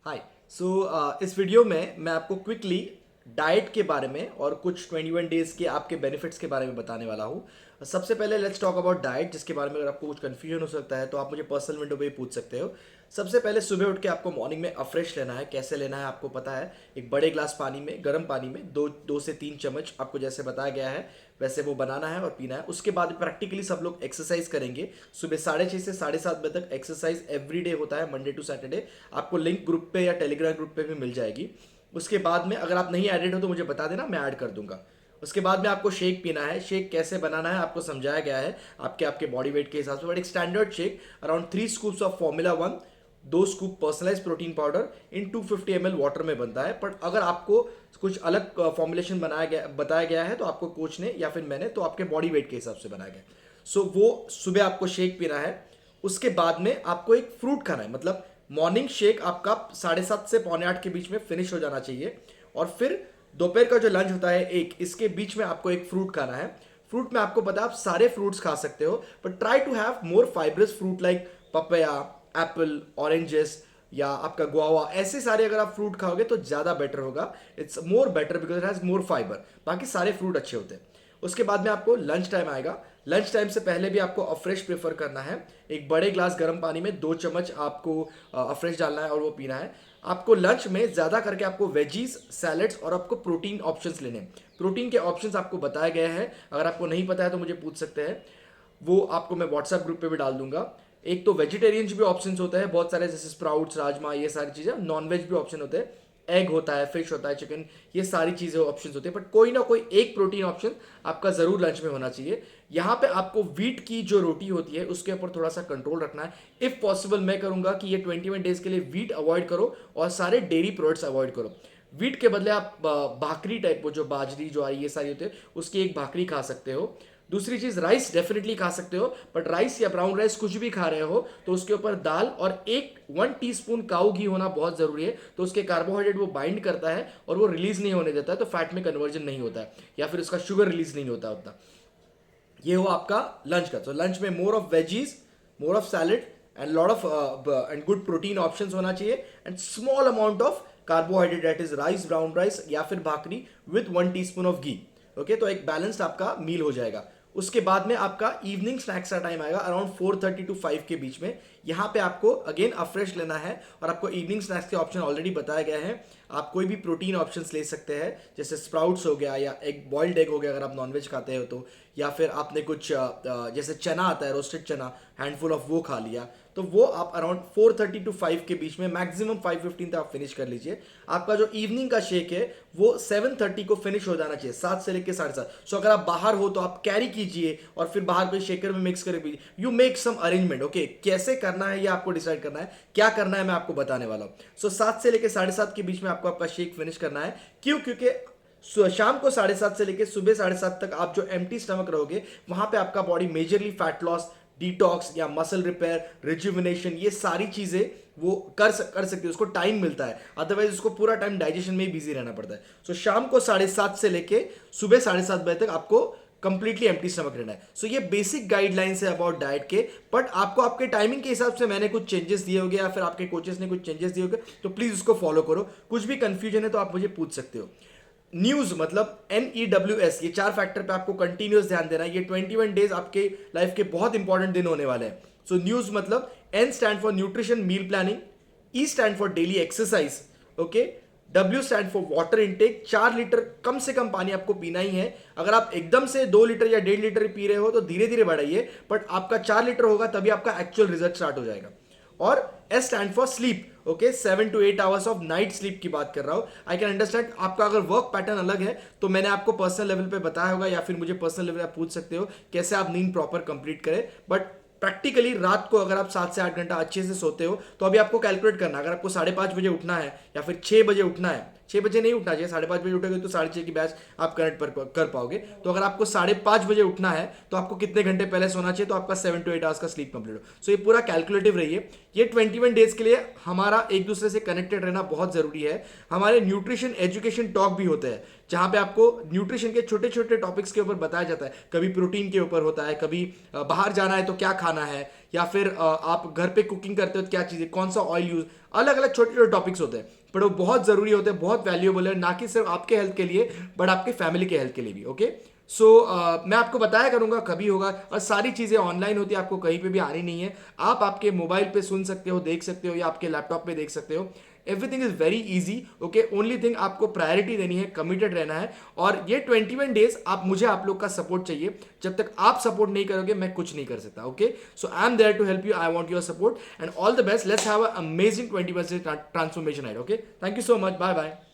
हाय। इस वीडियो में मैं आपको क्विकली डाइट के बारे में और कुछ 21 डेज के आपके बेनिफिट्स के बारे में बताने वाला हूँ। सबसे पहले लेट्स टॉक अबाउट डाइट, जिसके बारे में अगर आपको कुछ कन्फ्यूजन हो सकता है तो आप मुझे पर्सनल विंडो पे ही पूछ सकते हो। सबसे पहले सुबह उठ के आपको मॉर्निंग में अफ्रेश लेना है। कैसे लेना है आपको पता है, एक बड़े ग्लास पानी में, गर्म पानी में दो से तीन चम्मच आपको जैसे बताया गया है वैसे वो बनाना है और पीना है। उसके बाद प्रैक्टिकली सब लोग एक्सरसाइज करेंगे। सुबह 6:30 से 7:30 बजे तक एक्सरसाइज एवरी डे होता है, मंडे टू सैटरडे। आपको लिंक ग्रुप पे या टेलीग्राम ग्रुप पे भी मिल जाएगी। उसके बाद में अगर आप नहीं एडेड हो तो मुझे बता देना, मैं ऐड कर दूंगा। उसके बाद में आपको शेक पीना है। शेक कैसे बनाना है आपको समझाया गया है आपके आपके बॉडी वेट के हिसाब से। बट एक standard shake around 3 scoops of Formula 1, 2 scoop personalize protein powder in 250 ml water में बनता है। बट अगर आपको कुछ अलग फॉर्मुलेशन बताया गया है तो आपको कोच ने या फिर मैंने तो आपके बॉडी वेट के हिसाब से बनाया गया। वो सुबह आपको शेक पीना है। उसके बाद में आपको एक फ्रूट खाना है, मतलब मॉर्निंग शेक आपका 7:30 से 7:45 के बीच में फिनिश हो जाना चाहिए। और फिर दोपहर का जो लंच होता है इसके बीच में आपको एक फ्रूट खाना है। फ्रूट में आपको पता है आप सारे फ्रूट्स खा सकते हो, but try to have more fibrous fruit like papaya, apple, oranges या आपका गुआवा। ऐसे सारे अगर आप फ्रूट खाओगे तो ज़्यादा बेटर होगा। It's more better because it has more fibre. बाकी सारे फ्रूट अच्छे होते हैं। उसके बाद में आपको लंच टाइम आएगा। लंच टाइम से पहले भी आपको अफ्रेश प्रेफर करना है। एक बड़े ग्लास गर्म पानी में 2 चम्मच आपको अफ्रेश डालना है और वो पीना है। आपको लंच में ज़्यादा करके आपको वेजीज, सैलड्स और आपको प्रोटीन ऑप्शंस लेने हैं। प्रोटीन के ऑप्शंस आपको बताए गए हैं, अगर आपको नहीं पता है तो मुझे पूछ सकते हैं। वो आपको मैं व्हाट्सएप ग्रुप पे भी डाल दूंगा। एक तो वेजिटेरियन भी ऑप्शंस होते हैं बहुत सारे, जैसे स्प्राउट्स, राजमा, ये सारी चीज़ें। नॉन वेज भी ऑप्शन होते हैं, एग होता है, फिश होता है, चिकन, ये सारी चीज़ें ऑप्शंस होते हैं। बट कोई ना कोई एक प्रोटीन ऑप्शन आपका ज़रूर लंच में होना चाहिए। यहाँ पे आपको व्हीट की जो रोटी होती है उसके ऊपर थोड़ा सा कंट्रोल रखना है। इफ़ पॉसिबल मैं करूँगा कि ये 21 डेज के लिए व्हीट अवॉइड करो और सारे डेयरी प्रोडक्ट्स अवॉइड करो। व्हीट के बदले आप भाकरी टाइप, वो जो बाजरी, ज्वारी, ये सारी होते हैं, उसकी एक भाकरी खा सकते हो। दूसरी चीज, राइस डेफिनेटली खा सकते हो, बट राइस या ब्राउन राइस कुछ भी खा रहे हो तो उसके ऊपर दाल और 1 टीस्पून काऊ घी होना बहुत जरूरी है। तो उसके कार्बोहाइड्रेट वो बाइंड करता है और वो रिलीज नहीं होने देता है, तो फैट में कन्वर्जन नहीं होता है या फिर उसका शुगर रिलीज नहीं होता उतना। ये हो आपका लंच का। तो लंच में more of veggies, more of salad and lot of and good protein options होना चाहिए and small amount of carbohydrate, that is rice, brown rice या फिर bhakri with 1 teaspoon of ghee. Okay, तो एक बैलेंस्ड आपका मील हो जाएगा। उसके बाद में आपका इवनिंग स्नैक्स का टाइम आएगा अराउंड 4:30 to 5 के बीच में। यहाँ पे आपको अगेन अफ्रेश लेना है और आपको इवनिंग स्नैक्स के ऑप्शन ऑलरेडी बताया गया है। आप कोई भी प्रोटीन ऑप्शंस ले सकते हैं, जैसे स्प्राउट्स हो गया या एग, बॉइल्ड एग हो गया अगर आप नॉनवेज खाते हो तो, या फिर आपने कुछ जैसे चना आता है, रोस्टेड चना, हैंडफुल ऑफ वो खा लिया। तो वो आप अराउंड 4:30 to 5 के बीच में, मैक्सिमम 5:15 तक आप फिनिश कर लीजिए। आपका जो इवनिंग का शेक है वो 7:30 को फिनिश हो जाना चाहिए, 7 से लेकर 7:30। सो अगर आप बाहर हो तो आप कैरी कीजिए और फिर बाहर कोई शेकर में मिक्स करके पीजिए। You make some arrangement. Okay, कैसे करना है ये आपको डिसाइड करना है, क्या करना है मैं आपको बताने वाला हूँ। सो 7 से लेकर 7:30 के बीच में आपको आपका शेक फिनिश करना है। क्यों? क्योंकि शाम को 7:30 से लेकर सुबह 7:30 तक आप जो एम्प्टी स्टमक रहोगे वहां पे आपका body majorly fat loss, detox या मसल रिपेयर, रिजुविनेशन, ये सारी चीजें वो कर सकती है। उसको टाइम मिलता है, अदरवाइज उसको पूरा टाइम डाइजेशन में ही बिजी रहना पड़ता है। सो शाम को 7:30 से लेके सुबह 7:30 बजे तक आपको कंप्लीटली एम्प्टी स्टमक रहना है। सो ये बेसिक गाइडलाइंस है अबाउट डाइट के। बट आपको आपके टाइमिंग के हिसाब से मैंने कुछ चेंजेस दिए होंगे या फिर आपके कोचेस ने कुछ चेंजेस दिए होंगे, तो प्लीज उसको फॉलो करो। कुछ भी कंफ्यूजन है तो आप मुझे पूछ सकते हो। न्यूज मतलब NEWS, ये 4 फैक्टर पे आपको कंटिन्यूस ध्यान देना है। ये 21 डेज आपके लाइफ के बहुत इंपॉर्टेंट दिन होने वाले हैं। सो न्यूज मतलब N stand for nutrition meal planning, E stand for daily exercise, okay, W stand for water intake. 4 litre कम से कम पानी आपको पीना ही है। अगर आप एकदम से 2 लीटर या 1.5 लीटर पी रहे हो तो धीरे धीरे बढ़ाइए, बट आपका 4 लीटर होगा तभी आपका एक्चुअल रिजल्ट स्टार्ट हो जाएगा। और S stand for sleep, okay, 7 to 8 hours of night sleep की बात कर रहा हूं। आई कैन अंडरस्टैंड आपका अगर वर्क पैटर्न अलग है तो मैंने आपको पर्सनल लेवल पे बताया होगा या फिर मुझे पर्सनल लेवल आप पूछ सकते हो कैसे आप नींद प्रॉपर कंप्लीट करें। बट प्रैक्टिकली रात को अगर आप 7 से 8 घंटा अच्छे से सोते हो तो अभी आपको कैलकुलेट करना है। अगर आपको 5:30 बजे उठना है या फिर 6 बजे उठना है, 6 बजे नहीं उठना चाहिए, 5:30 बजे उठोगे तो 6:30 की बैच आप कनेक्ट कर पाओगे। तो अगर आपको 5:30 बजे उठना है तो आपको कितने घंटे पहले सोना चाहिए, तो आपका 7 to 8 आवर्स का स्लीप कंप्लीट हो। सो ये पूरा कैलकुलेटिव रहिए। ये 21 डेज के लिए हमारा एक दूसरे से कनेक्टेड रहना बहुत जरूरी है। हमारे न्यूट्रिशन एजुकेशन टॉक भी होते हैं, जहां पे आपको न्यूट्रिशन के छोटे छोटे टॉपिक्स के ऊपर बताया जाता है। कभी प्रोटीन के ऊपर होता है, कभी बाहर जाना है तो क्या खाना है, या फिर आप घर पे कुकिंग करते हो तो क्या चीजें, कौन सा ऑयल यूज, अलग अलग छोटे छोटे टॉपिक्स होते हैं, पर वो बहुत जरूरी होते हैं, बहुत वैल्यूएबल है, ना कि सिर्फ आपके हेल्थ के लिए बट आपके फैमिली के हेल्थ के लिए भी। ओके, सो मैं आपको बताया करूंगा कभी होगा, और सारी चीजें ऑनलाइन होती है, आपको कहीं पे भी आनी नहीं है। आप आपके मोबाइल पे सुन सकते हो, देख सकते हो, या आपके लैपटॉप पे देख सकते हो। Everything is very easy. Okay, only thing आपको प्रायोरिटी देनी है, कमिटेड रहना है। और ये 21 डेज आप लोग का सपोर्ट चाहिए। जब तक आप सपोर्ट नहीं करोगे मैं कुछ नहीं कर सकता। Okay, so I am there to help you, I want your support and all the best. Let's have a amazing 21 days transformation. Okay, thank you so much, bye bye.